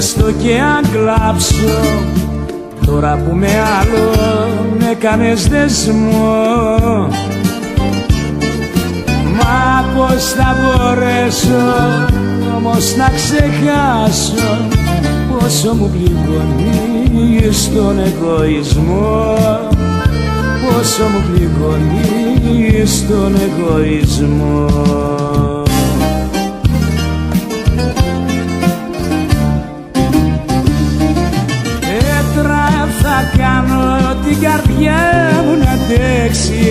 έστω και αν κλάψω, τώρα που με άλλον έκανες δεσμό. Μα πώς θα μπορέσω όμως να ξεχάσω πόσο μου πληγώνεις τον εγωισμό, πόσο μου πληγώνεις τον εγωισμό. Πέτρα θα κάνω την καρδιά μου να αντέξει,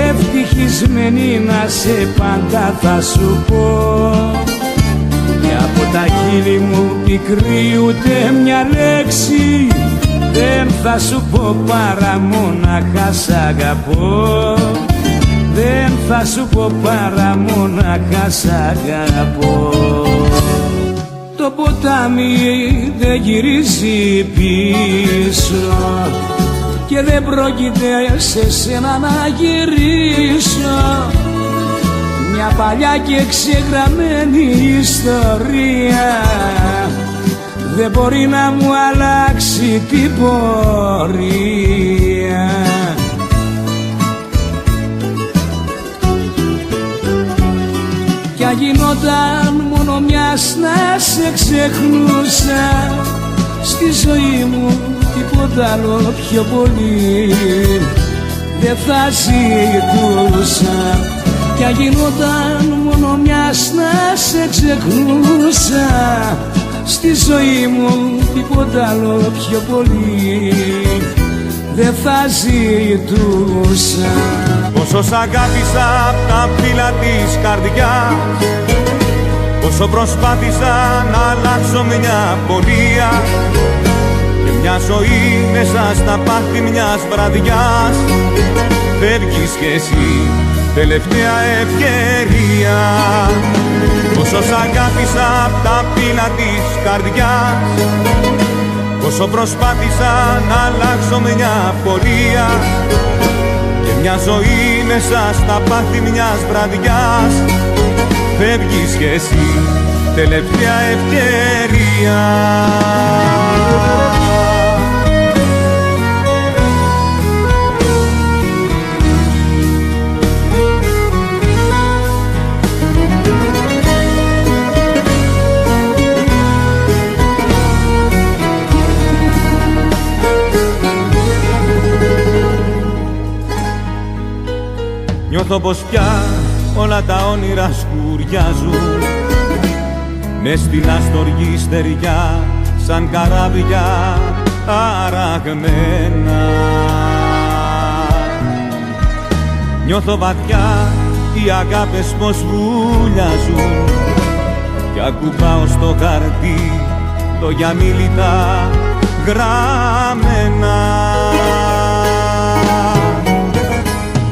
ευτυχισμένη να σε πάντα θα σου πω. Και από τα χείλη μου πικρή ούτε μια λέξη δεν θα σου πω παρά μόναχα σ' αγαπώ. Δεν θα σου πω παρά μόναχα σ' αγαπώ. Το ποτάμι δεν γυρίζει πίσω και δεν πρόκειται σε σένα να γυρίσω. Μια παλιά και ξεγραμμένη ιστορία δεν μπορεί να μου αλλάξει την πορεία. Κι αν γινόταν μόνο μιας να σε ξεχνούσα, στη ζωή μου τίποτα άλλο πιο πολύ δεν θα ζητούσα. Κι αν γινόταν μόνο μιας να σε ξεχνούσα, στη ζωή μου τίποτα άλλο πιο πολύ δεν θα ζητούσα. Πόσο σ' αγάπησα απ' τα φύλλα της καρδιάς, πόσο προσπάθησα να αλλάξω μια πορεία και μια ζωή μέσα στα πάθη μιας βραδιάς. Φεύγεις κι εσύ, τελευταία ευκαιρία. Πόσο σ' αγάπησα απ' τα φύλλα της καρδιάς, πόσο προσπάθησα να αλλάξω μια πορεία και μια ζωή μέσα στα πάθη μιας βραδιάς. Φεύγεις κι εσύ, τελευταία ευκαιρία. Νιώθω πως πια όλα τα όνειρα σκουριάζουν, μες στην αστοργή στεριά σαν καράβια αραγμένα. Νιώθω βαθιά οι αγάπες πως βουλιάζουν κι ακουμπάω στο χαρτί λόγια μίλητα γραμμένα.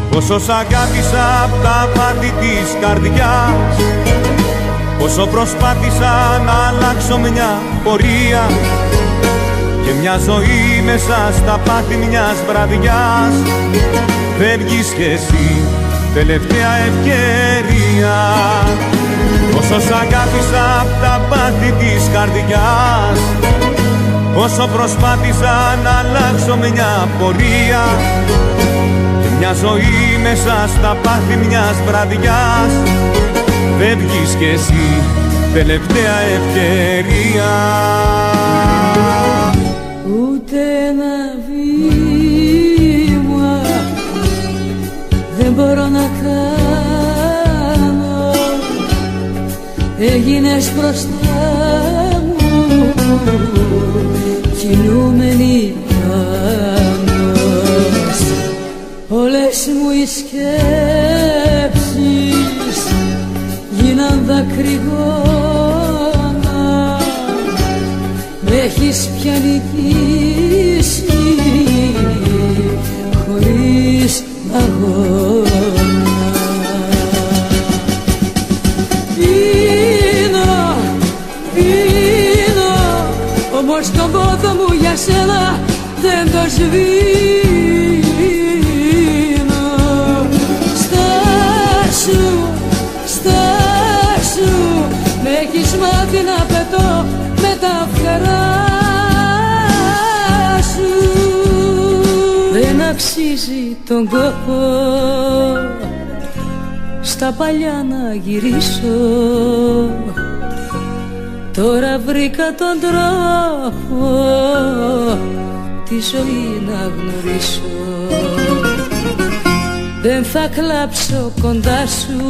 Πόσο σ' αγάπησα απ' τα πάθη της καρδιάς, πόσο προσπάθησα να αλλάξω μια πορεία και μια ζωή μέσα στα πάθη μιας βραδιάς. Φεύγεις κι εσύ, τελευταία ευκαιρία. Πόσο σ' αγάπησα απ' τα πάθη της καρδιάς, πόσο προσπάθησα να αλλάξω μια πορεία και μια ζωή μέσα στα πάθη μιας βραδιάς. Φεύγεις κι εσύ, τελευταία ευκαιρία. Ούτε ένα βήμα δεν μπορώ να κάνω, έγινες μπροστά μου κινούμενη πάνω. Όλες μου οι σκέψεις γίναν δακρυγόνα, μ' έχεις πια νικήσει χωρίς αγώνα. Πίνω, όμως τον πόθο μου για σένα δεν το σβήνω. Στάσου, μ' έχεις μάθει να πετώ με με τα φτερά σου. Δεν αξίζει τον κόπο στα παλιά να γυρίσω. Τώρα βρήκα τον τρόπο τη ζωή να γνωρίσω. Δεν θα κλάψω κοντά σου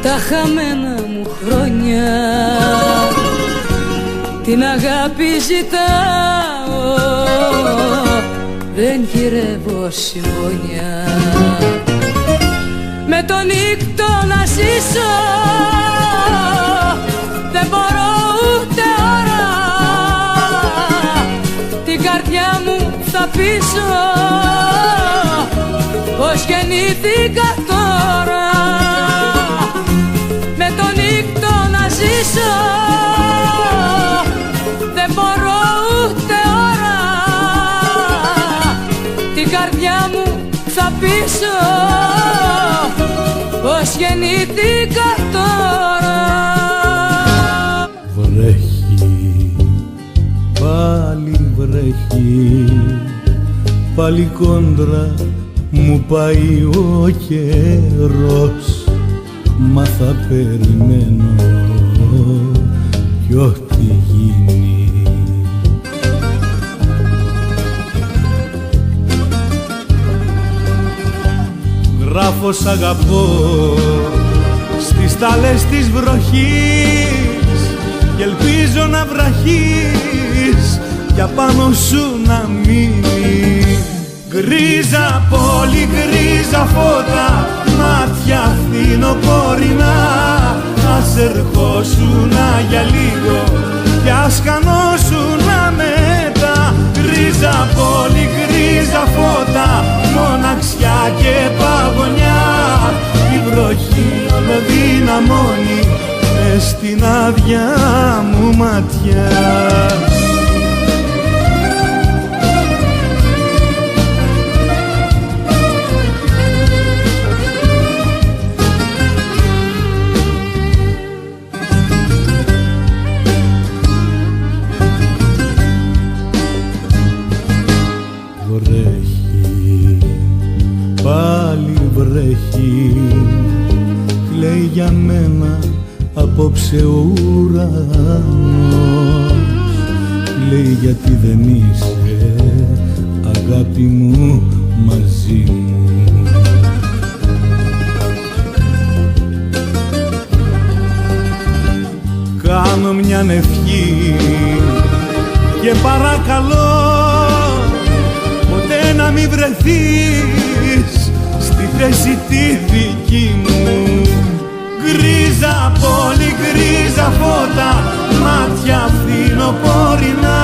τα χαμένα μου χρόνια. Την αγάπη ζητάω, δεν γυρεύω συμπόνια. Με τον νύκτο να ζήσω δεν μπορώ ούτε ώρα. Την καρδιά μου θα πείσω πως γεννήθηκα τώρα. Με τον νύκτο να ζήσω δεν μπορώ ούτε ώρα. Την καρδιά μου θα πείσω πως γεννήθηκα τώρα. Βρέχει, πάλι βρέχει, πάλι κόντρα μου πάει ο καιρός. Μα θα περιμένω κι ό,τι γίνει. Γράφω σ' αγαπώ στις τάλες της βροχής κι ελπίζω να βραχείς κι απάνω σου να μείνει. Γκρίζα πόλη, γκρίζα φώτα, μάτια φθινοπορεινά. Ας ερχόσουνα για λίγο κι ας χανόσουνα μετά. Γκρίζα πόλη, γκρίζα φώτα, μοναξιά και παγωνιά. Η βροχή όλο δυναμώνει μες στην άδεια μου ματιά. Βρέχει, πάλι βρέχει, κλαίει για μένα απόψε ο ουρανός. Κλαίει γιατί δεν είσαι αγάπη μου μαζί μου. Κάνω μια ευχή και παρακαλώ ποτέ να μην βρεθείς στη θέση τη δική μου. Γκρίζα πόλη, γκρίζα φώτα, μάτια φθινοπορεινά.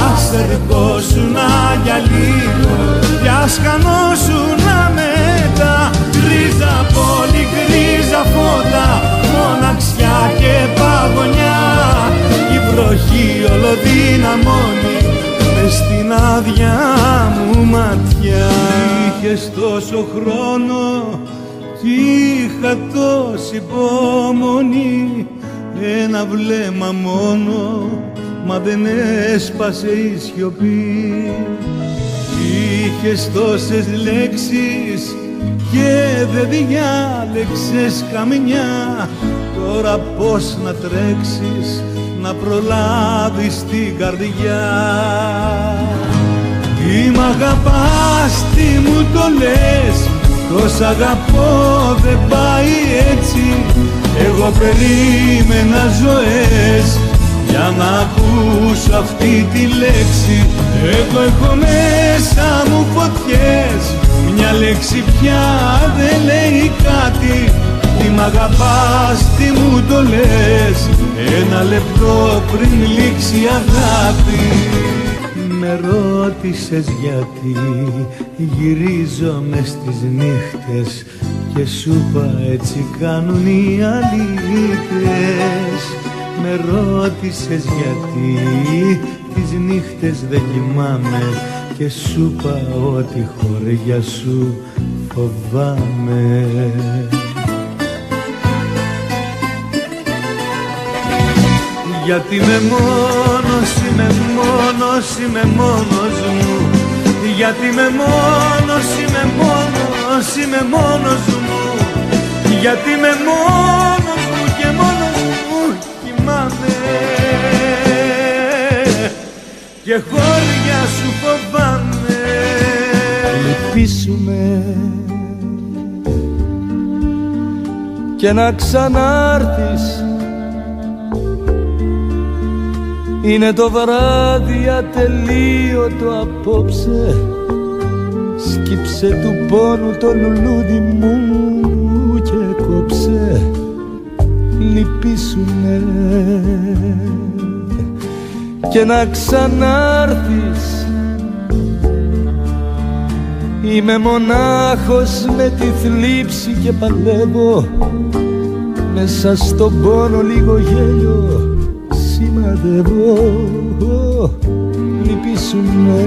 Ας ερχόσουνα για λίγο κι ας χανόσουνα μετά. Γκρίζα πόλη, γκρίζα φώτα, μοναξιά και παγωνιά. Η βροχή όλο δυναμώνει μες στην άδεια μου ματιά. Είχες τόσο χρόνο κι είχα τόση υπομονή. Ένα βλέμμα μόνο, μα δεν έσπασε η σιωπή. Είχες τόσες λέξεις και δεν διάλεξες καμιά. Τώρα πώς να τρέξεις να προλάβεις την καρδιά. Τι μ' αγαπάς, τι μου το λες, το σ' αγαπώ δεν πάει έτσι. Εγώ περίμενα ζωές για να ακούσω αυτή τη λέξη. Εγώ έχω μέσα μου φωτιές, μια λέξη πια δεν λέει κάτι. Τι μ' αγαπάς, τι μου το λες, ένα λεπτό πριν λήξει η αγάπη. Με ρώτησες γιατί γυρίζω μες στις νύχτες και σου είπα έτσι κάνουν οι αλήτες. Με ρώτησες γιατί τις νύχτες δεν κοιμάμαι και σου είπα ότι χωριά σου φοβάμαι. Γιατί είμαι μόνος, είμαι μόνος, είμαι μόνος μου. Γιατί είμαι μόνος, είμαι μόνος, είμαι μόνος μου. Γιατί είμαι μόνος μου και μόνος μου κοιμάμαι και χώρια σου φοβάμαι. Λυπήσουμε και να ξανάρθεις. Είναι το βράδυ ατελείωτο απόψε. Σκύψε του πόνου το λουλούδι μου και κόψε. Λυπήσουνε και να ξανάρθεις. Είμαι μονάχος με τη θλίψη και παλεύω. Μέσα στον πόνο λίγο γέλιο σημαδεύω. Λυπήσουνε,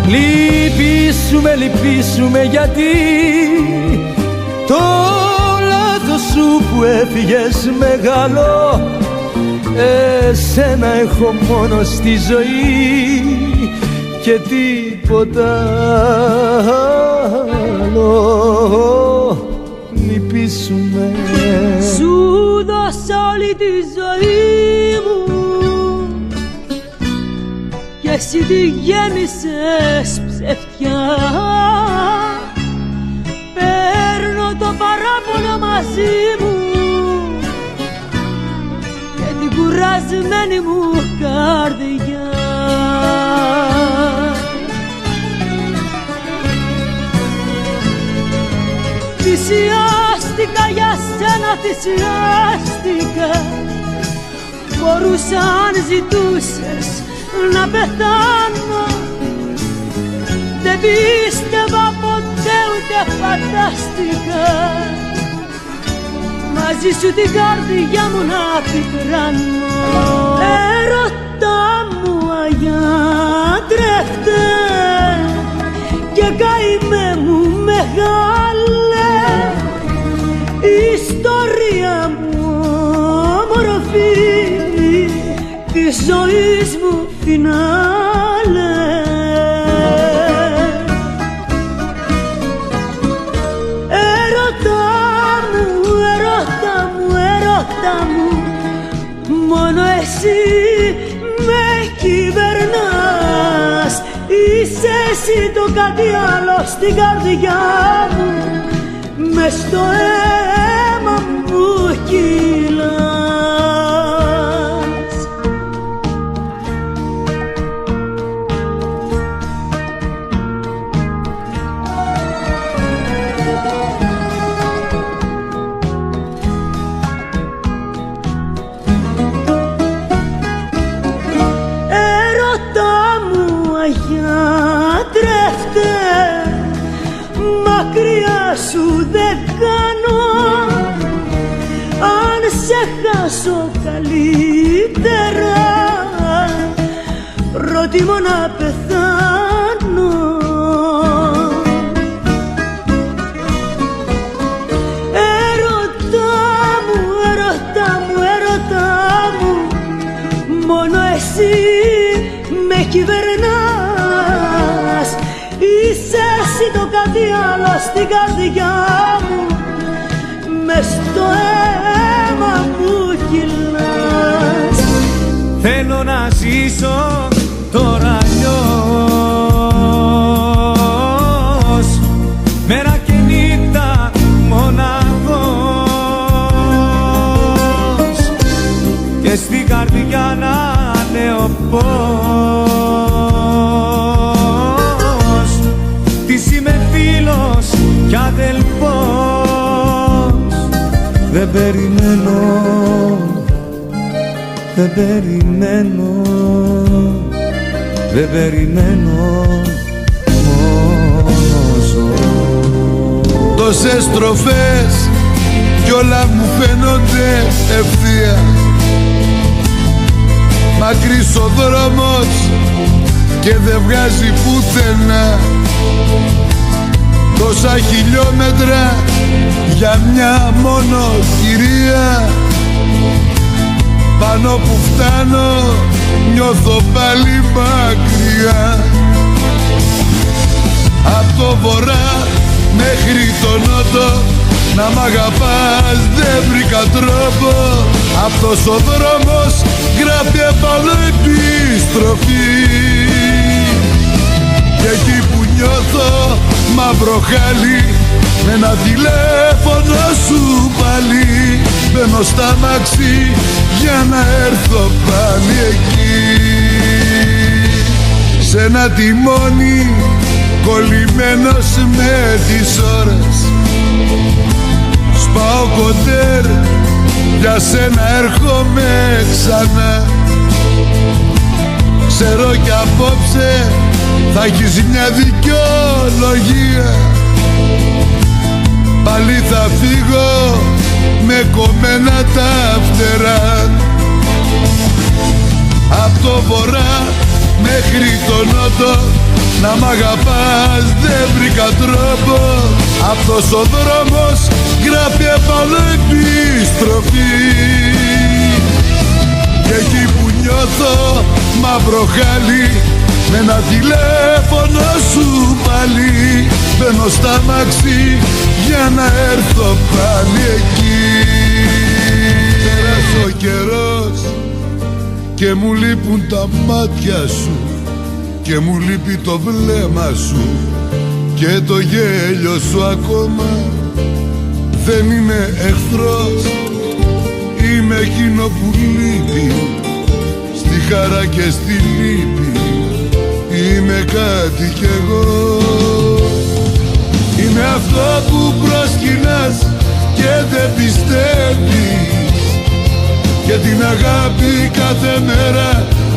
λυπήσουνε, λυπήσουνε, γιατί το λάθος σου που έφυγες μεγάλο. Εσένα έχω μόνο στη ζωή και τίποτα άλλο. Λυπήσουνε. Σου δώσα όλη τη ζωή μου και εσύ τη γέμισες ψευτιά. Παίρνω το παράπονο μαζί μου και την κουρασμένη μου καρδιά. Θυσιάστηκα για σένα, θυσιάστηκα. Μπορούσα αν ζητούσες να πεθάνω. Δεν πίστευα ποτέ ούτε φαντάστηκα μαζί σου την καρδιά μου να πικράνω. Έρωτα μου αγιάτρεχτε και καημέ μου μεγάλε. Η ιστορία μου μορφή της ζωής μου φινάλε. Έρωτα μου, έρωτα μου, έρωτα μου, μόνο εσύ με κυβερνάς. Είσαι εσύ το κάτι άλλο στην καρδιά μου, μες στο αίμα μου κυλάς. Έρωτα μου αγιάτρεχτε, μακριά σου δεν κάνω. Αν σε χάσω καλύτερα, προτιμώ να πεθάνω. Έρωτα μου, έρωτα μου, έρωτα μου, μόνο εσύ με κυβερνάς. Είσαι εσύ το κάτι άλλο στην καρδιά μου, μες στο αίμα μου κυλάς. Θέλω να ζήσω τώρα αλλιώς, μέρα και νύχτα μοναχός, και στην καρδιά να λέω πως της είμαι φίλος κι αδελφός. Δεν περιμένω, δεν περιμένω, δεν περιμένω, μόνος ζω. Τόσες στροφές κι όλα μου φαίνονται ευθεία. Μακρύς ο δρόμος και δεν βγάζει πουθενά. Τόσα χιλιόμετρα για μια μόνο κυρία. πάνω που φτάνω νιώθω πάλι μακριά. Απ' το βορρά μέχρι το νότο να μ' αγαπάς δεν βρήκα τρόπο. Αυτός ο δρόμος γράφει επάνω επιστροφή. Και εκεί που νιώθω μαύρο χάλι με ένα τηλέφωνο σου πάλι μπαίνω στα μαξί για να έρθω πάλι εκεί. Σ' ένα τιμόνι κολλημένος με τις ώρες σπάω κοντέρ, για σένα έρχομαι ξανά. Ξέρω κι απόψε θα έχεις μια δικαιολογία. Πάλι θα φύγω με κομμένα τα φτερά. Απ' το βορρά μέχρι το νότο να μ' αγαπάς δεν βρήκα τρόπο. Αυτός ο δρόμος γράφει επάνω επιστροφή. Και εκεί που νιώθω μαύρο χάλι με ένα τηλέφωνο σου πάλι μπαίνω στα μαξί για να έρθω πάλι εκεί. Πέρασε ο καιρός και μου λείπουν τα μάτια σου και μου λείπει το βλέμμα σου και το γέλιο σου ακόμα. Δεν είμαι εχθρός, είμαι εκείνο που λείπει στη χαρά και στη λύπη. Είμαι κάτι κι εγώ. Είμαι αυτό που προσκυνάς και δεν πιστεύεις και την αγάπη κάθε μέρα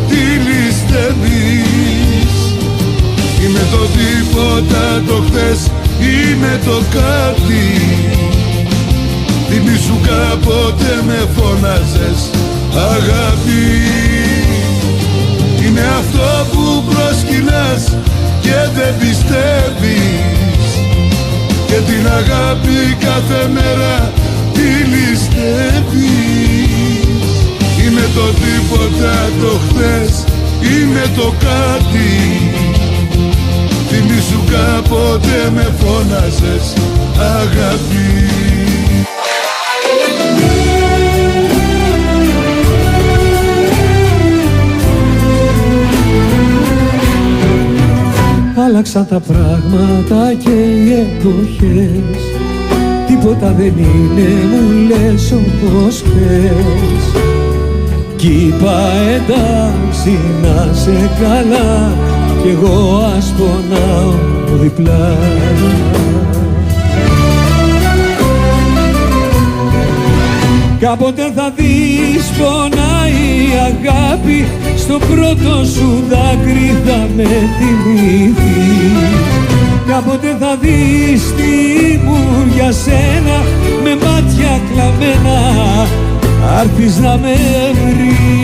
τη ληστεύεις. Είμαι το τίποτα το χθες, είμαι το κάτι. Θυμήσου κάποτε με φώναζες αγάπη. Είμαι αυτό που προσκυνάς και δεν πιστεύεις και την αγάπη κάθε μέρα τη ληστεύεις. Είμαι το τίποτα το χθες, είμαι το κάτι. Θυμήσου κάποτε με φώναζες αγάπη. Άλλαξαν τα πράγματα και οι εποχές, τίποτα δεν είναι μου λες όπως θες. Κι είπα εντάξει να σε καλά κι εγώ ας πονάω διπλά. Κάποτε θα δεις πονάει η αγάπη, στο πρώτο σου δάκρυ θα με θυμηθείς. Κάποτε θα δεις τι μου για σένα, με μάτια κλαμμένα άρθεις να με βρεις.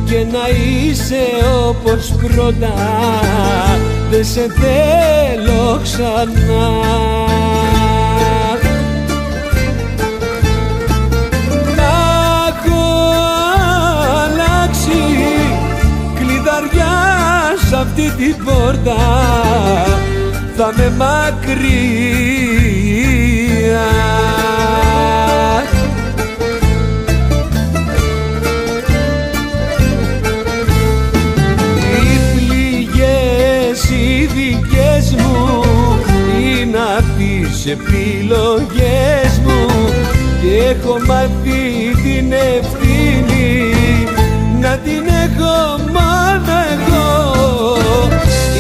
Και να είσαι όπως πρώτα, δεν σε θέλω ξανά. Έχω αλλάξει κλειδαριά σ' αυτή την πόρτα, θα με μακριά. Οι πληγές οι δικές μου είναι απ' τις επιλογές μου και έχω μάθει την ευθύνη να την έχω μόνο εγώ.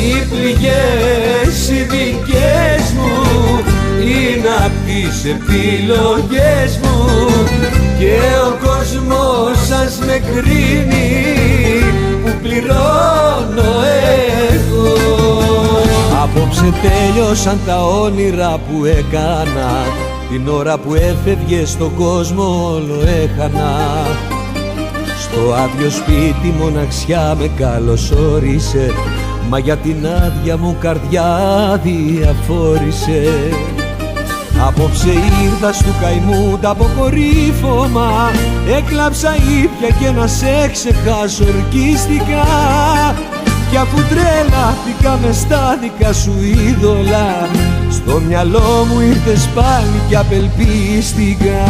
Οι πληγές οι δικές μου είναι απ' τις επιλογές μου και ο κόσμος σας με κρίνει που πληρώνω εγώ. Απόψε τέλειωσαν τα όνειρα που έκανα, την ώρα που έφευγε στον κόσμο όλο έχανα. Στο άδειο σπίτι μοναξιά με καλωσόρισε, μα για την άδεια μου καρδιά διαφόρησε. Απόψε ήρθα στου καημού τα αποκορύφωμα, έκλαψα ήπια και να σε ξεχάσω ορκίστηκα. Κι αφού τρελάθηκα μες στα δικά σου είδωλα, στο μυαλό μου ήρθες πάλι κι απελπίστηκα.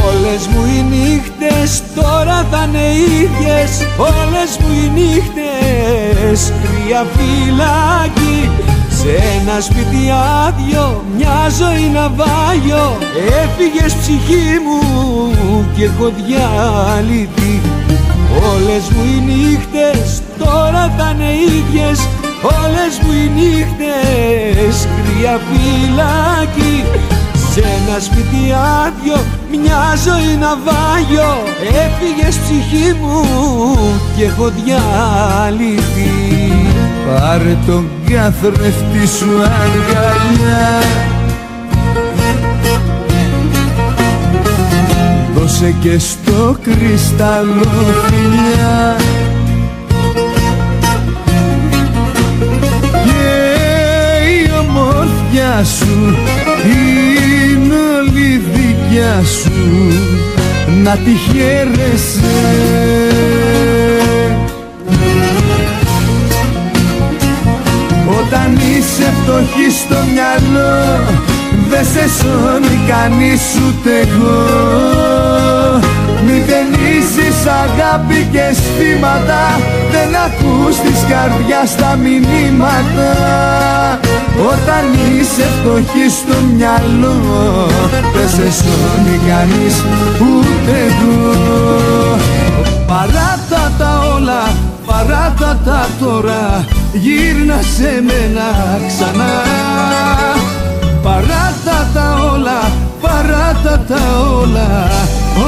Όλες μου οι νύχτες τώρα θα είναι ίδιες, όλες μου οι νύχτες κρύα φυλάκι. Σε ένα σπίτι άδειο, μια ζωή ναυάγιο, έφυγες ψυχή μου και έχω διαλυθεί. Όλες μου οι νύχτες τώρα θα είναι ίδιες, όλες μου οι νύχτες κρύα φυλάκι. Σε ένα σπίτι άδειο, μια ζωή ναυάγιο, έφυγες ψυχή μου και έχω διαλυθεί. Πάρε τον καθρέφτη σου αγκαλιά, δώσε και στο κρυστάλλο φιλιά, και η ομορφιά σου είναι όλη δικιά σου, να τη χαίρεσαι. Όταν είσαι φτωχή στο μυαλό, δε σε σώνει κανείς ούτε εγώ. Μη ταινίζεις αγάπη και αισθήματα, δεν ακούς της καρδιάς τα μηνύματα. Όταν είσαι φτωχή στο μυαλό, δε σε σώνει κανείς ούτε εγώ. Παράτα τα όλα, παράτα τα τώρα, γύρνα σε μένα ξανά. Παράτα τα όλα, παράτα τα όλα,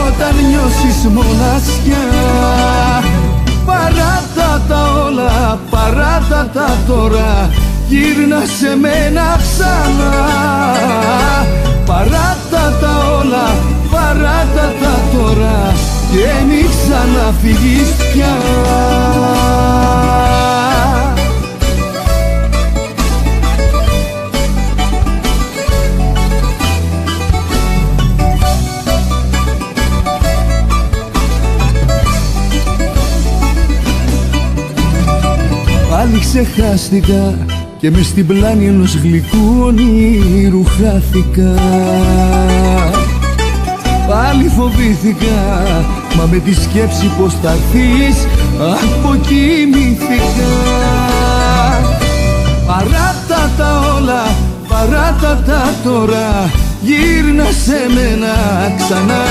όταν νιώσεις μοναξιά. Παράτα τα όλα, παράτα τα τώρα, γύρνα σε μένα ξανά. Παράτα τα όλα, παράτα τα τώρα, και μη ξαναφύγεις πια. Πάλι ξεχάστηκα και μες στην πλάνη ενός γλυκού ονείρου χάθηκα. Πάλι φοβήθηκα, μα με τη σκέψη πως θα έρθεις αποκοιμήθηκα. Παράτα τα όλα, παράτα τα τώρα, γύρνα σε μένα ξανά.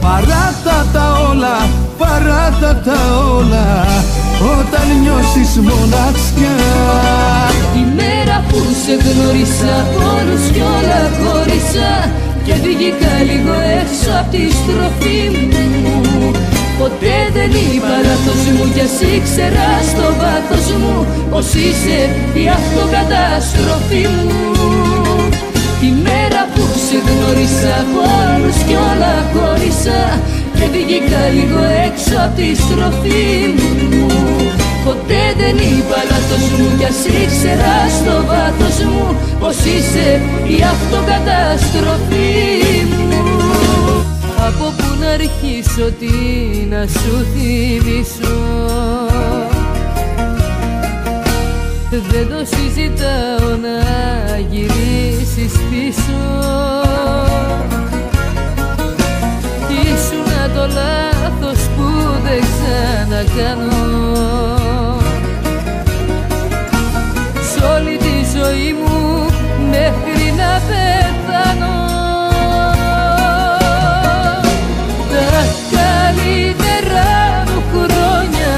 Παράτα τα όλα, παράτα τα όλα, όταν νιώσεις μοναξιά. Η μέρα που σε γνώρισα, όλους κι όλα χώρισα και βγήκα λίγο έξω απ' τη στροφή μου. Ποτέ δεν είπα λάθος μου κι ας ήξερα στο βάθος μου πως είσαι η αυτοκαταστροφή μου. Τη μέρα που σε γνώρισα, όλους κι όλα χώρισα και βγήκα λίγο έξω απ' τη στροφή μου. Ποτέ δεν είπα λάθος μου κι ας ήξερα στο βάθος μου πως είσαι η αυτοκαταστροφή μου. Από πού να αρχίσω, τι να σου θυμίσω, δεν το συζητάω να γυρίσεις πίσω. Ήσουνα το λάθος που δεν ξανακάνω σ' όλη τη ζωή μου μέχρι να πεθάνω. Τα καλύτερα μου χρόνια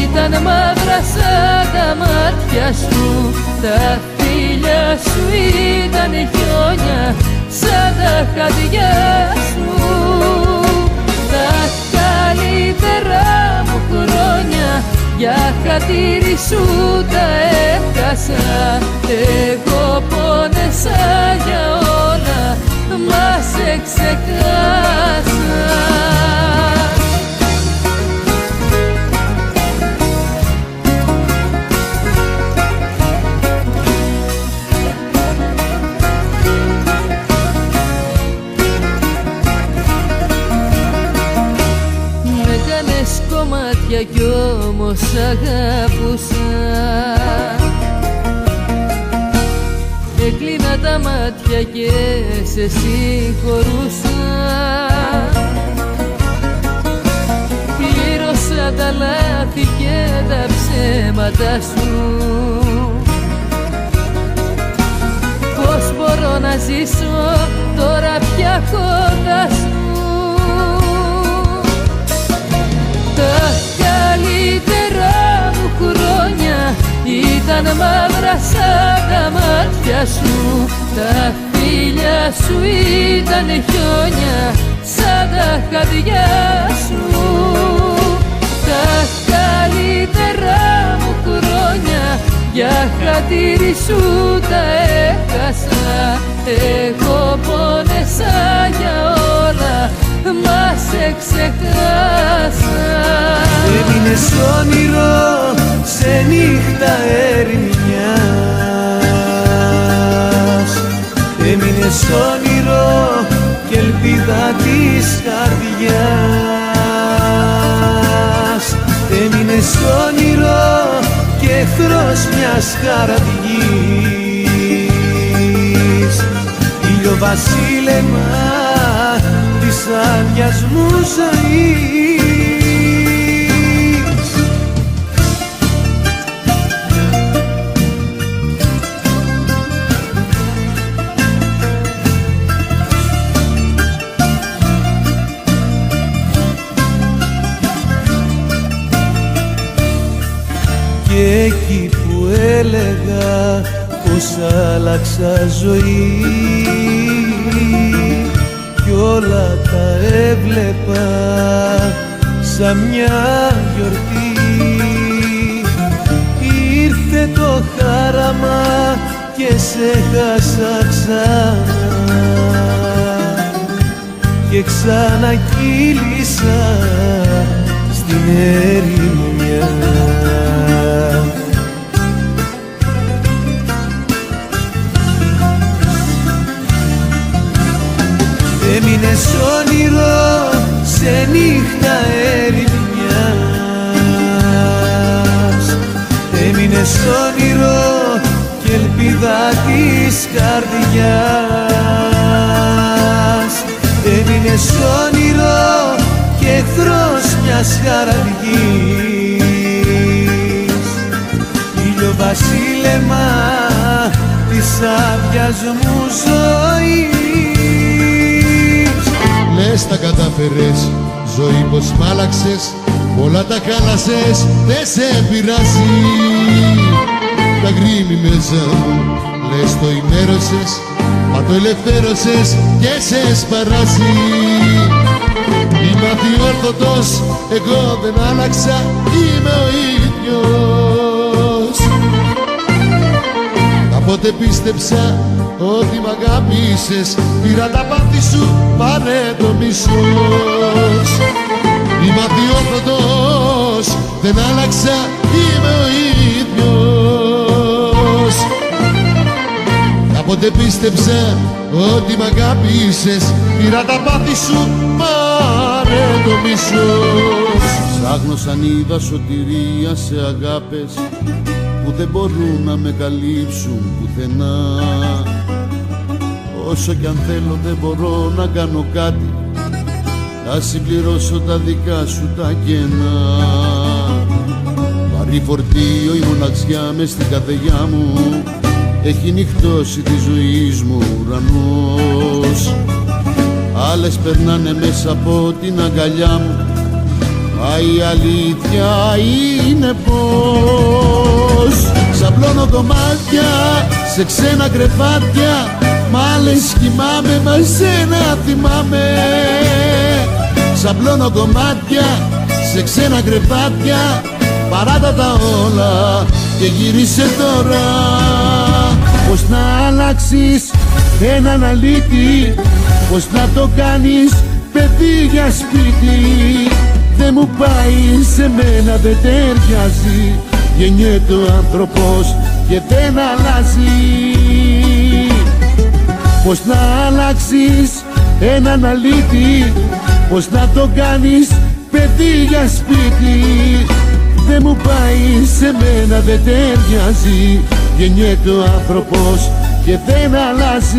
ήταν μαύρα σαν τα μάτια σου, τα φίλια σου ήταν χιόνια σαν τα χαδιά σου. Τα καλύτερα μου χρόνια για χατήρι σου τα έχασα. Εγώ πόνεσα για όλα, μα σε ξεχάσα. Κομμάτια κι όμως αγάπουσα, έκλεινα τα μάτια και σε συγχωρούσα. Πλήρωσα τα λάθη και τα ψέματα σου. Πώς μπορώ να ζήσω τώρα πια κοντά σου. Τα καλύτερα μου χρόνια ήταν μαύρα σαν τα μάτια σου, τα φίλια σου ήταν χιόνια σαν τα χαδιά σου. Τα καλύτερα μου χρόνια για χατήρι σου τα έχασα. Εγώ πόνεσα για όλα, μα σε ξεχάσα. Έμεινες όνειρο σε νύχτα ερημιάς, έμεινες όνειρο και ελπίδα της καρδιάς. Έμεινες όνειρο και εχθρός μιας χαραυγής, ηλιοβασίλεμα της άδειας μου ζωής. Και εκεί που έλεγα πως άλλαξα ζωή κι όλα τα έβλεπα σαν μια γιορτή, ήρθε το χάραμα και σε χάσα ξανά και ξανακύλησα στην ερημιά. Έμεινες όνειρο σε νύχτα ερημιάς, έμεινες όνειρο και ελπίδα της καρδιάς. Έμεινες όνειρο και εχθρός μιας χαραυγής, ηλιοβασίλεμα της άδειας μου ζωής. Λες τα κατάφερες, ζωή πως μ' άλλαξες, όλα τα χάλασες, δεν σε πειράζει. Τα γκρίμη μέσα μου, λες το ημέρωσες, μα το ελευθέρωσες και σε σπαράζει. Είμαι αδιόρθωτος, εγώ δεν άλλαξα, είμαι ο ίδιος. Κάποτε πίστεψα ότι μ' αγάπησες, πήρα τα πάθη σου, πάρε το μίσος. Είμαι αδιόρθωτος, δεν άλλαξα, είμαι ο ίδιος. Κάποτε πίστεψα ότι μ' αγάπησες, πήρα τα πάθη σου, πάρε το μίσος. Ψάχνω σαν είδα σωτηρία σε αγάπες που δεν μπορούν να με καλύψουν πουθενά. Όσο κι αν θέλω δεν μπορώ να κάνω κάτι, θα συμπληρώσω τα δικά σου τα κενά. Βαρύ φορτίο η μοναξιά μες στην καρδιά μου, έχει νυχτώσει τη ζωή μου ουρανός. Άλλες περνάνε μέσα από την αγκαλιά μου, μα η αλήθεια είναι πως σαπλώνω κομμάτια σε ξένα κρεβάτια, μ' άλλες κοιμάμαι, μα εσένα θυμάμαι. Σαπλώνω κομμάτια σε ξένα κρεβάτια, παράτα τα όλα και γύρισε τώρα. Πώς να αλλάξεις έναν αλήτη, πώς να το κάνεις παιδί για σπίτι. Δεν μου πάει, σε μένα δεν ταιριάζει, γεννιέται ο άνθρωπος και δεν αλλάζει. Πώς να αλλάξεις έναν αλήτη, πώς να το κάνεις παιδί για σπίτι. Δεν μου πάει, σε μένα δεν ταιριάζει, γεννιέται ο άνθρωπος και δεν αλλάζει.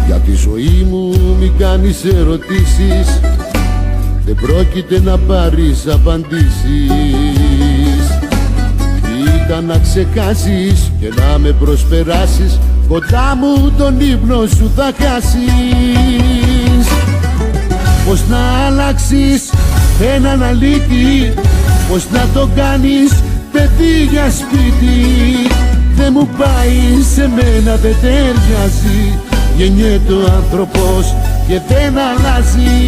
Για τη ζωή μου μη κάνεις ερωτήσεις, δεν πρόκειται να πάρεις απαντήσεις. Κοίτα να ξεχάσεις και να με προσπεράσεις, κοντά μου τον ύπνο σου θα χάσεις. Πώς να αλλάξεις έναν αλήτη, πώς να το κάνεις παιδί για σπίτι. Δεν μου πάει, σε μένα δεν ταιριάζει, γεννιέται ο άνθρωπος και δεν αλλάζει.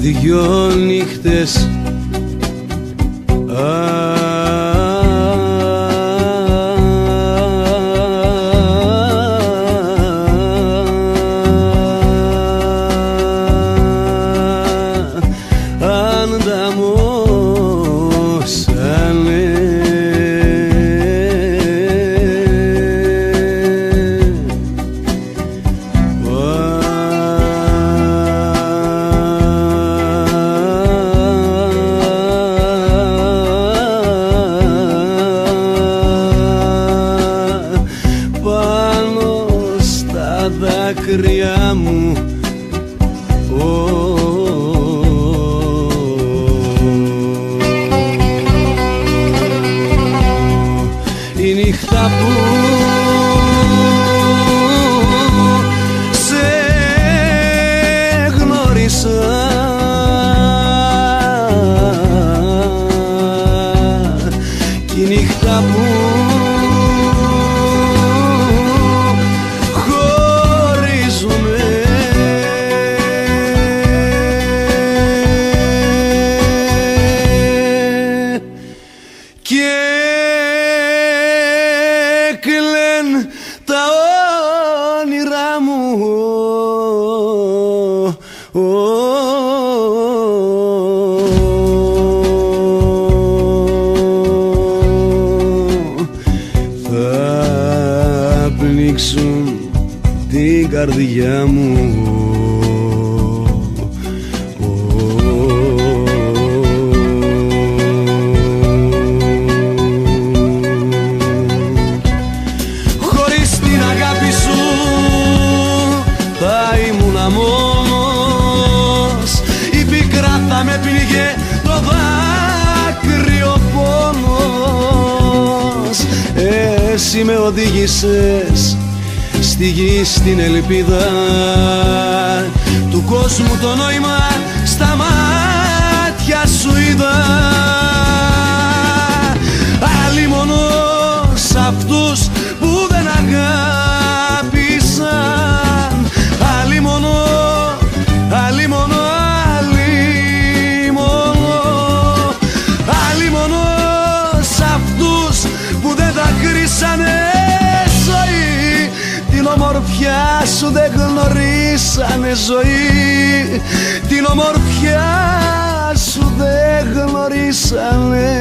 Δυο νύχτες δάκρυα μου, η νύχτα που σε γνώρισα, κι η νύχτα που τα όνειρά μου, θα πνίξουν την καρδιά μου. οδήγησες στη γη στην ελπίδα του κόσμου το νόημα στα μάτια σου είδα. Άλλοι μόνο σ' αυτούς που δεν αγάπησαν, άλλοι μόνο, άλλοι μόνο, άλλοι μόνο σ' αυτούς που δεν δακρύσανε ζωή. Την ομορφιά σου δεν γνωρίσανε ζωή, την ομορφιά σου δεν γνωρίσανε.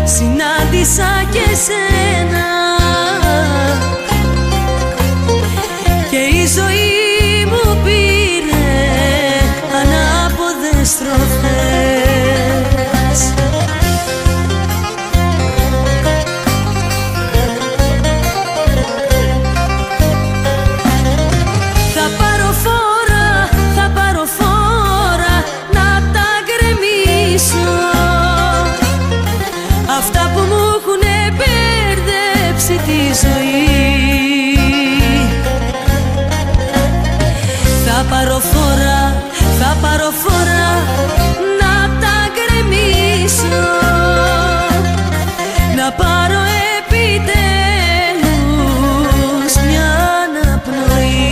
Συνάντησα και σένα και η ζωή μου πήρε ανάποδες στροφές. Θα πάρω φόρα να τα γκρεμίσω, αυτά που μου έχουνε μπερδέψει τη ζωή. Θα πάρω φόρα να τα γκρεμίσω, να πάρω επιτέλους μια αναπνοή.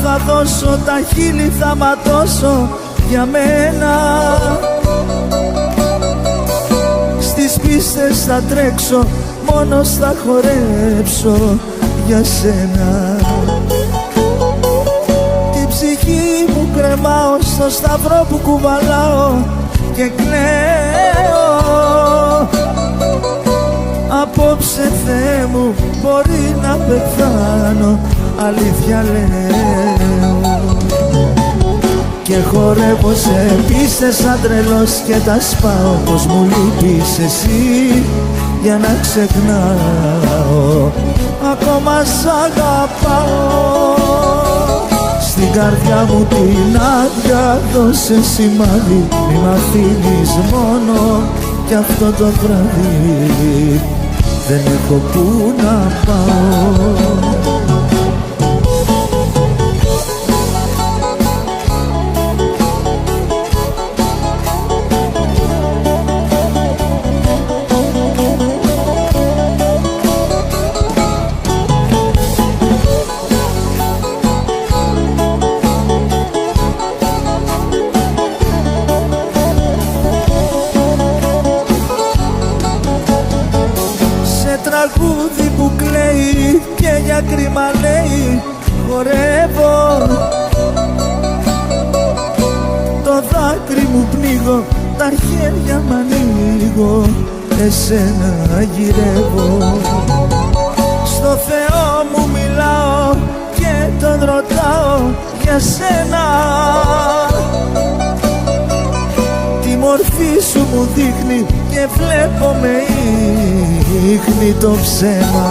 Θα δώσω τα χείλη, θα ματώσω για μένα. Στις πίστες θα τρέξω, μόνος θα χορέψω για σένα. Την ψυχή μου κρεμάω στο σταυρό που κουβαλάω και κλαίω. Απόψε Θεέ μου μπορεί να πεθάνω, αλήθεια λέω. Και χορεύω σε πίστες σαν τρελός και τα σπάω πως μου λείπεις εσύ για να ξεχνάω. Ακόμα σ' αγαπάω. Στην καρδιά μου την άδεια δώσε σημάδι, μη μ' αφήνεις μόνο κι αυτό το βράδυ δεν έχω που να πάω. Τραγούδι που κλαίει και για κρίμα λέει χορεύω. Το δάκρυ μου πνίγω, τα χέρια μ' ανοίγω, εσένα γυρεύω. Στο Θεό μου μιλάω και τον ρωτάω για σένα. Τη μορφή σου μου δείχνει και βλέπω με ίχνη το ψέμα.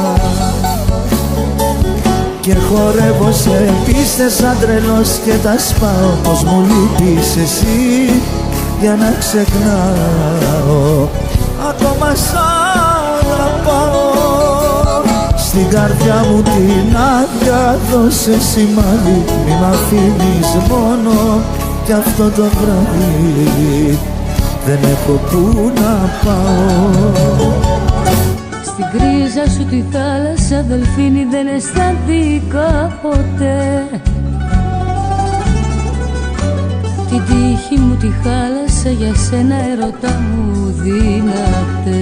Και χορεύω σε πίστες σαν τρελός και τα σπάω πως μου λείπεις εσύ για να ξεχνάω. Ακόμα σ' αγαπάω. Στην καρδιά μου την άδεια δώσε σημάδι, μη μ' αφήνεις μόνο κι αυτό το βράδυ δεν έχω που να πάω. Στην κρίζα σου τη θάλασσα, δελφίνι, δεν αισθάνθηκα ποτέ. Την τύχη μου τη χάλασα, για σένα ερωτά μου δύναχτε.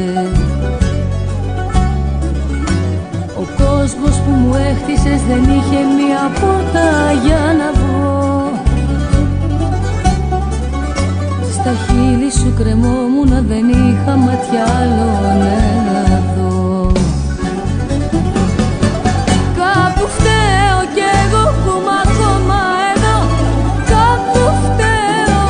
Ο κόσμος που μου έχτισες δεν είχε μία πόρτα για να βγω. Στα χείλη σου κρεμόμουν, δεν είχα μάτια άλλον να δω. Κάπου φταίω κι εγώ που είμαι ακόμα εδώ. Κάπου φταίω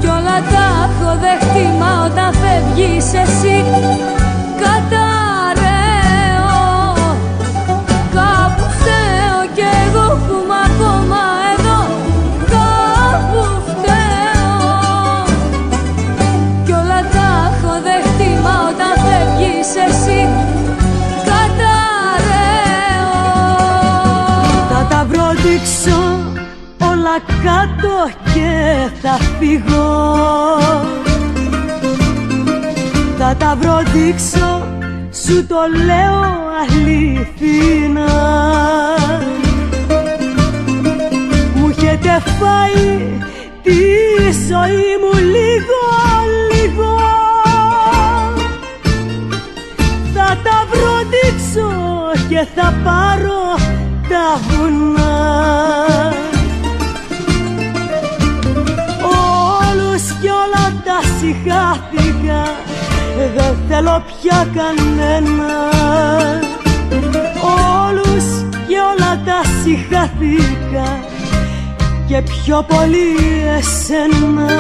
κι όλα τα έχω δεχτεί, μα όταν φεύγεις εσύ καταραίω. Κάπου φταίω κι εγώ που είμαι ακόμα εδώ. Κάπου φταίω κι όλα τα έχω δεχτεί, μα όταν φεύγεις εσύ καταραίω. Θα τα βροντίξω όλα κάτω και θα φύγω. Θα τα βροντίξω, σου το λέω αληθινά. Μου έχετε φάει τη ζωή μου λίγο λίγο. Θα τα βροντίξω και θα πάρω τα βουνά. Όλους κι όλα τα συγχάθηκα, δεν θέλω πια κανένα. Όλους κι όλα τα συγχάθηκα και πιο πολύ εσένα.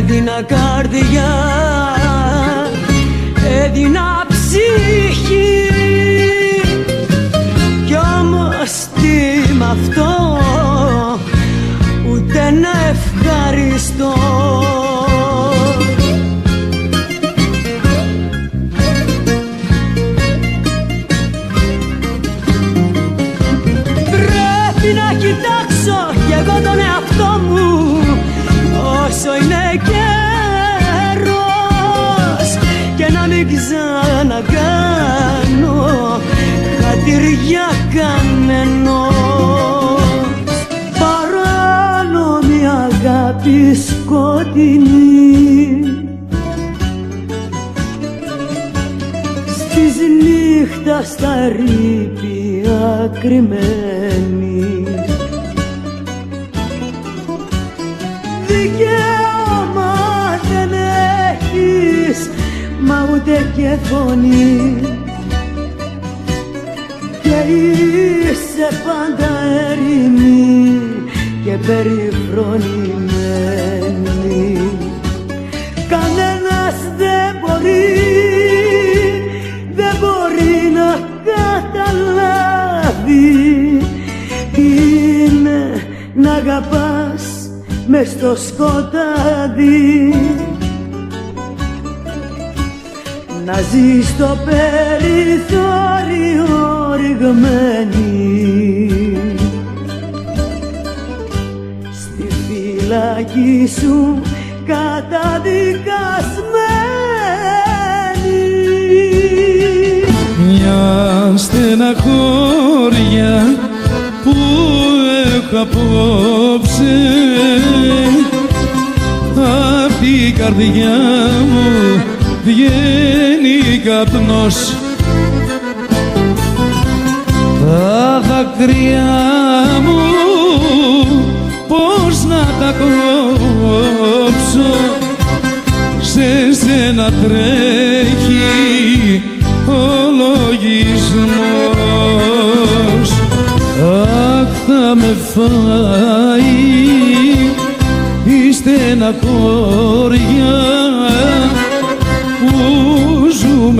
Έδινα καρδιά, έδινα ψυχή, κι όμως τι μ' αυτό, ούτε να ευχαριστώ. Πρέπει να κοιτάξω κι εγώ τον εαυτό μου όσο είναι καιρός, και να μην ξανακάνω χατήρια κανενός. Παράνομη αγάπη σκοτεινή, στις νύχτα στα ερείπια κρυμμένη. Δικαίωμα δεν έχεις, μα ούτε και φωνή, και είσαι πάντα έρημη και περιφρονημένη. Κανένας δεν μπορεί να καταλάβει είναι να αγαπάς μες στο σκοτάδι, να ζεις στο περιθώριο ρηγμένη, στη φυλακή σου καταδικασμένη. Μια στεναχώρια που έχω απόψε, απ' την καρδιά μου βγαίνει καπνός. Τα δάκρυα μου πώς να τα κόψω, σε σένα τρέχει ο λογισμός. Αχ, θα με φάει η στεναχώρια που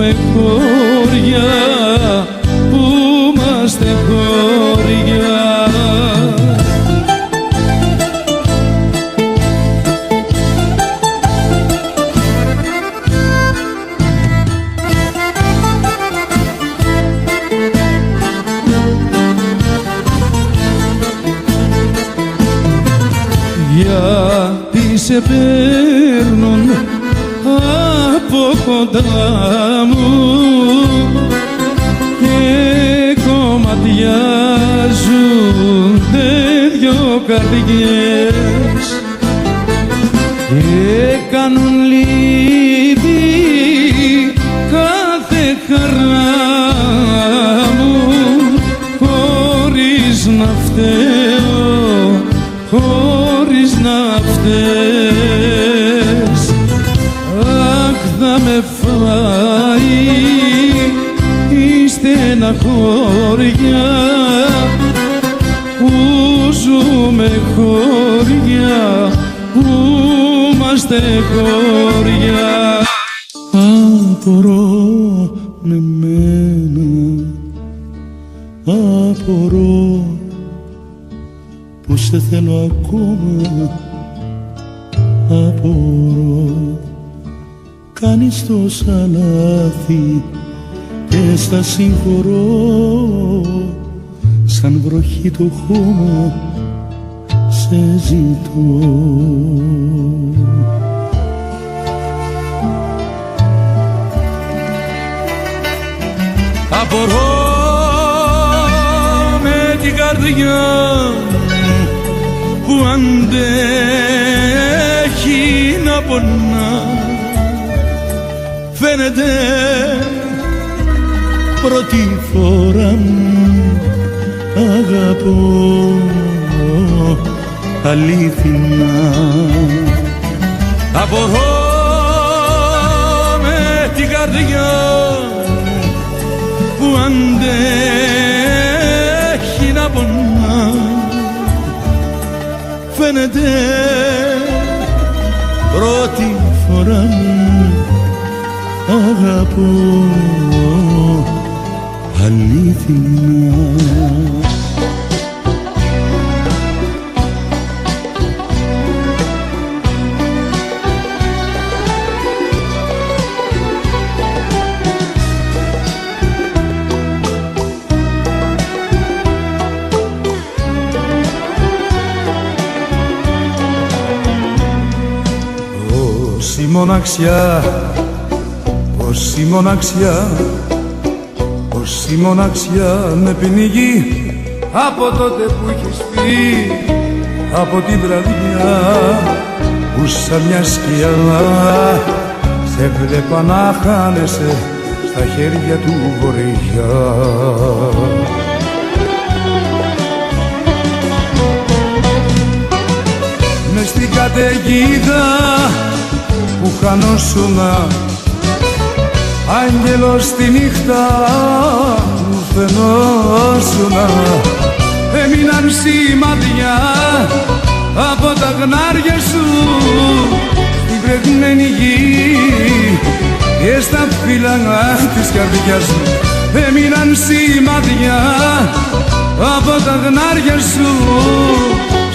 ζούμε χώρια, που είμαστε χώρια. Γιατί σε παίρνουν από κοντά μου και κομματιάζονται δυο καρδιές και κάνουν λύπη κάθε χαρά μου χωρίς να φταίω, χωρίς να φταίς. Αχ, θα με φάει η στεναχώρια που ζούμε χώρια, που είμαστε χώρια. Απορώ με μένα, απορώ που σε θέλω ακόμα, απορώ. Κάνεις τόσα λάθη και στα συγχωρώ, σαν βροχή το χώμα σε ζητώ. Απορώ με την καρδιά που αντέχει να πονά. Φαίνεται πρώτη φορά αγαπώ αλήθινα. Απορώ με την καρδιά που αντέχει να πονά. Φαίνεται πρώτη φορά αγαπώ αλήθινα. Όση μοναξιά, όση μοναξιά, όση μοναξιά με πνίγει από τότε που είχες φύγει, από τη βραδιά που σαν μια σκιά σε βλέπα να χάνεσαι στα χέρια του βορειά. Μες στην καταιγίδα που χανόσουνα, άγγελος τη νύχτα μου φαινόσουνα. Έμειναν σημάδια από τα γνάρια σου στην βρεγμένη γη και στα φύλλα της καρδιάς μου. Έμειναν σημάδια από τα γνάρια σου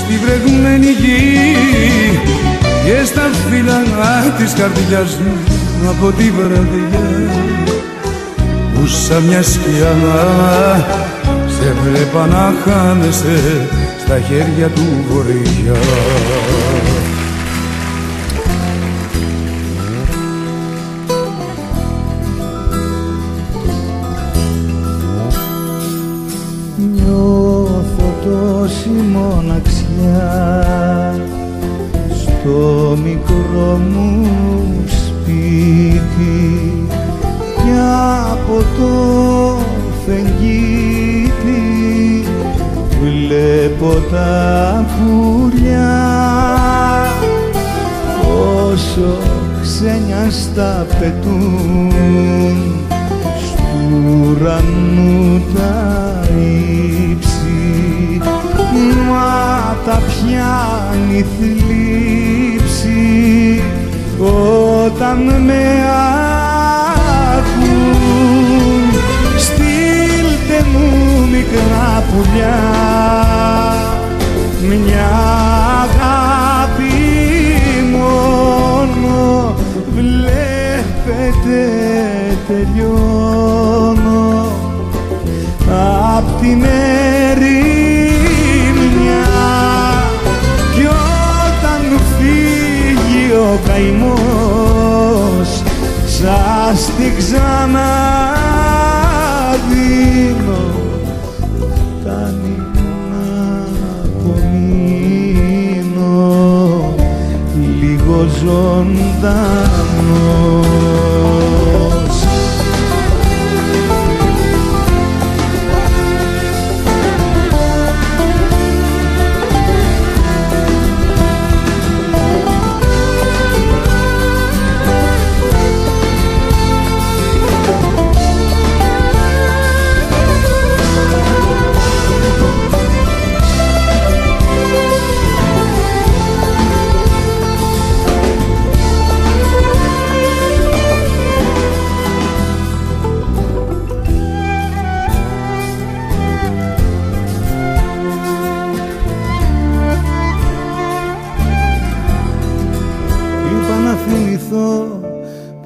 στη βρεγμένη γη και στα φύλλα της καρδιάς μου. Από τη βραδιά που σαν μια σκιά σε βλέπα να χάνεσαι στα χέρια του βορειά. Νιώθω τόση μοναξιά στο μικρό μου σπίτι κι από το φεγγίτι βλέπω τα πουλιά όσο ξένιαστα πετούν στου ουρανού τα ύψη, μα τα πιάνει θλίψη όταν με ακούς. πουλιά, μια αγάπη μόνο βλέπετε τελειώνω απ' την ερημιά κι όταν φύγει ο καημός σας την ξαναδίνω φτάνει να απομείνω λίγο ζωντανός.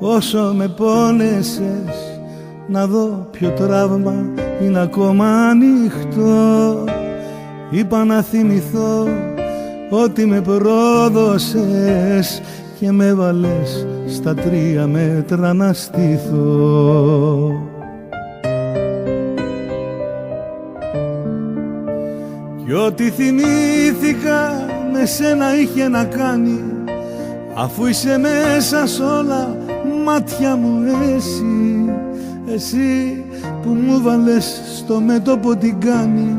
Πόσο με πόνεσες, να δω ποιο τραύμα είναι ακόμα ανοιχτό. Είπα να θυμηθώ ότι με πρόδωσες και με βάλες στα 3 μέτρα να στηθώ. Κι ό,τι θυμήθηκα με σένα είχε να κάνει, αφού είσαι μέσα σ' όλα μάτια μου εσύ, εσύ που μου βάλες στο μέτωπο την κάνη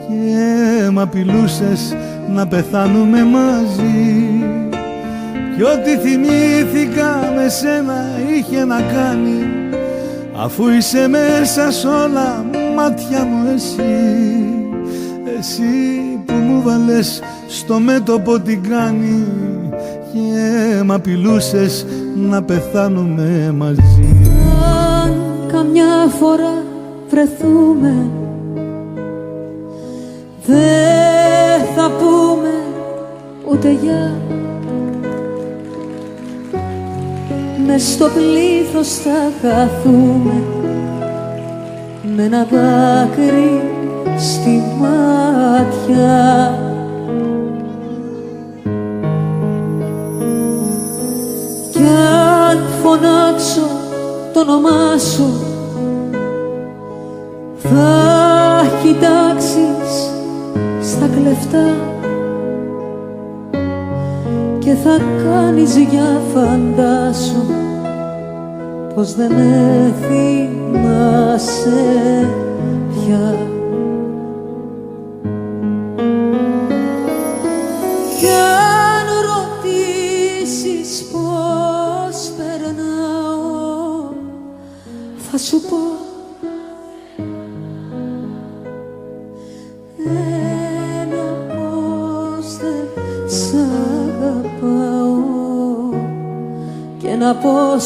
και μ' απειλούσες να πεθάνουμε μαζί. Κι ό,τι θυμήθηκα με σένα είχε να κάνει, αφού είσαι μέσα σ' όλα μάτια μου εσύ, εσύ που μου βάλες στο μέτωπο την κάνη και μ' απειλούσες να πεθάνουμε μαζί. Αν καμιά φορά βρεθούμε, δεν θα πούμε ούτε γεια. Μες στο πλήθος θα χαθούμε με ένα δάκρυ στη μάτια. Κι αν φωνάξω το όνομά σου, θα κοιτάξεις στα κλεφτά και θα κάνεις για φαντάσου πως δεν με θυμάσαι πια. Κι αν ρωτήσεις πως περνάω, θα σου πω ένα πως δεν σ' αγαπάω και ένα πως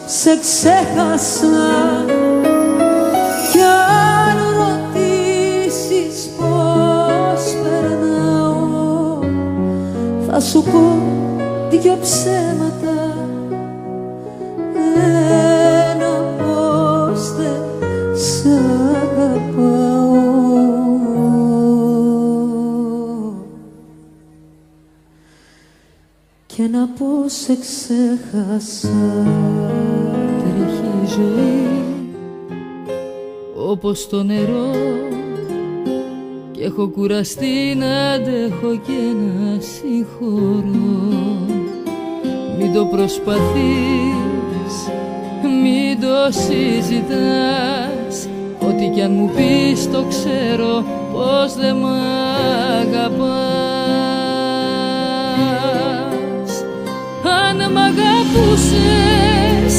σε ξέχασα. Κι αν ρωτήσεις πως περνάω, θα σου πω 2 ψέματα, ένα πως δεν σ' αγαπάω και ένα πως σε ξέχασα. Τρέχει η ζωή όπως το νερό και έχω κουραστεί να αντέχω και να συγχωρώ. Μην το προσπαθείς, μην το συζητάς, ό,τι κι αν μου πεις το ξέρω πως δεν μ' αγαπάς. Αν μ' αγαπούσες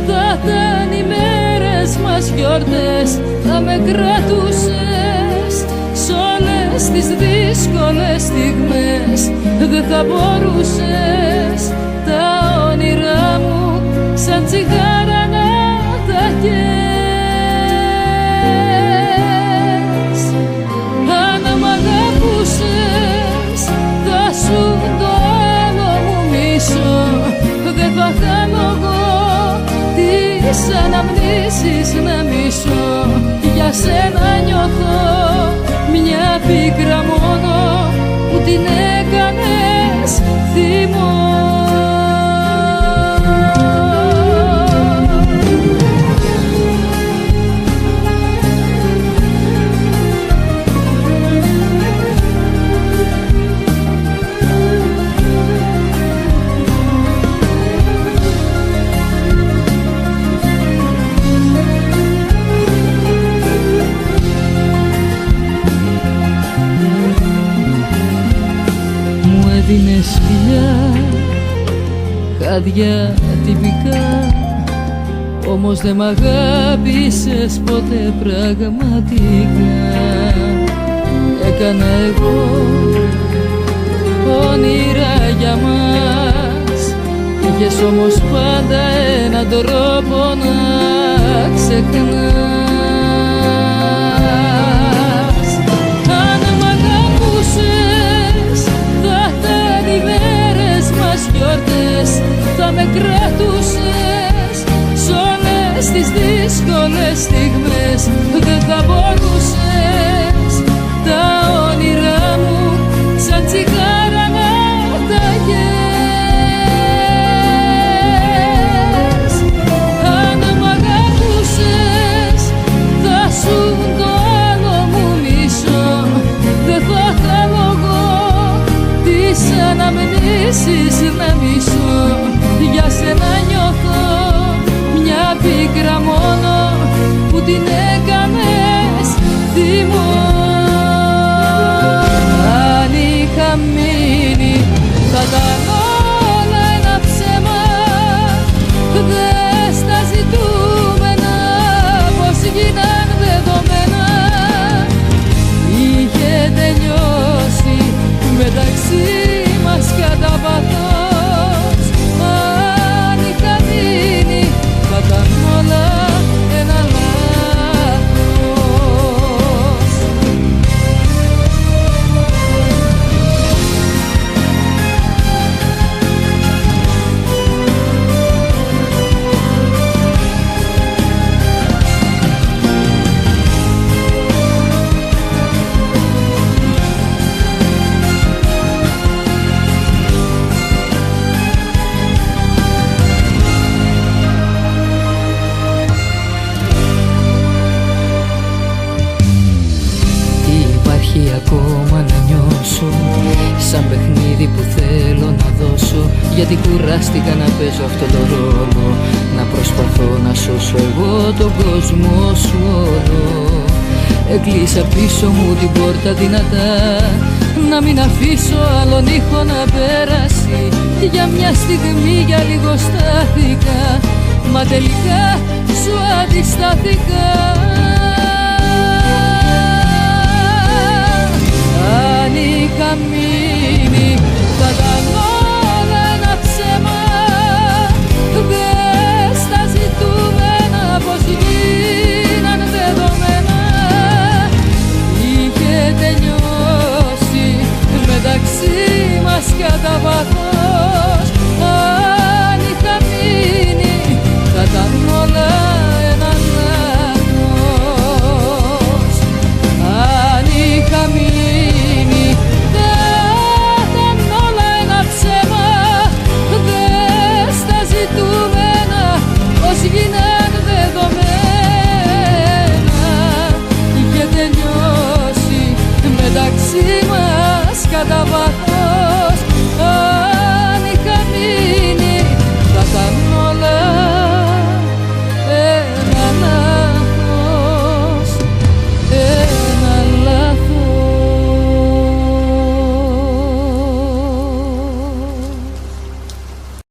θα ήταν οι μέρες μας γιορτές, θα με κρατούσες σ' όλες τις δύσκολες στιγμές, δεν θα μπορούσες τα όνειρά μου σαν τσιγάρα να τα καίς. αφήσεις να μισώ. Για σένα νιώθω μια πίκρα μόνο που την έκανες θυμό. Έδινες φιλιά, χάδια τυπικά, όμως δεν μ' αγάπησες ποτέ πραγματικά. Έκανα εγώ όνειρα για μας, είχες όμως πάντα έναν τρόπο να ξεχνάς. Θα με κρατούσες σ' όλες τις δύσκολες στιγμές. Δεν θα μπορούσες τα όνειρά μου σαν τσιγάρα να τα καίες. Αν μ' αγαπούσες θα σου το άλλο μου μισό. Δεν θα θέλω εγώ τις αναμνήσεις να μισώ. Για σένα νιώθω μια πίκρα μόνο που την έκανες θυμό. Αν είχα μείνει θα ήταν όλα ένα ψέμα. Χθες τα ζητούμενα πως γίναν δεδομένα. Είχε τελειώσει μεταξύ μας κατά παθός. Ακόμα να νιώσω σαν παιχνίδι που θέλω να δώσω. Γιατί κουράστηκα να παίζω αυτό το ρόλο, να προσπαθώ να σώσω εγώ τον κόσμο σου όλο. Έκλεισα πίσω μου την πόρτα δυνατά, να μην αφήσω άλλον ήχο να πέρασει. Για μια στιγμή για λίγο στάθηκα, μα τελικά σου αντιστάθηκα. Αν είχα μείνει θα ήταν όλα ένα ψέμα. Δες τα ζητούμενα πως γίναν δεδομένα. Είχε τελειώσει μεταξύ μας κατά βάθος. Αν είχα μείνει θα ήταν όλα ένα λάθος. Αν είχα μείνει πως γίναν δεδομένα. Είχε τελειώσει μεταξύ μας κατά βάθος.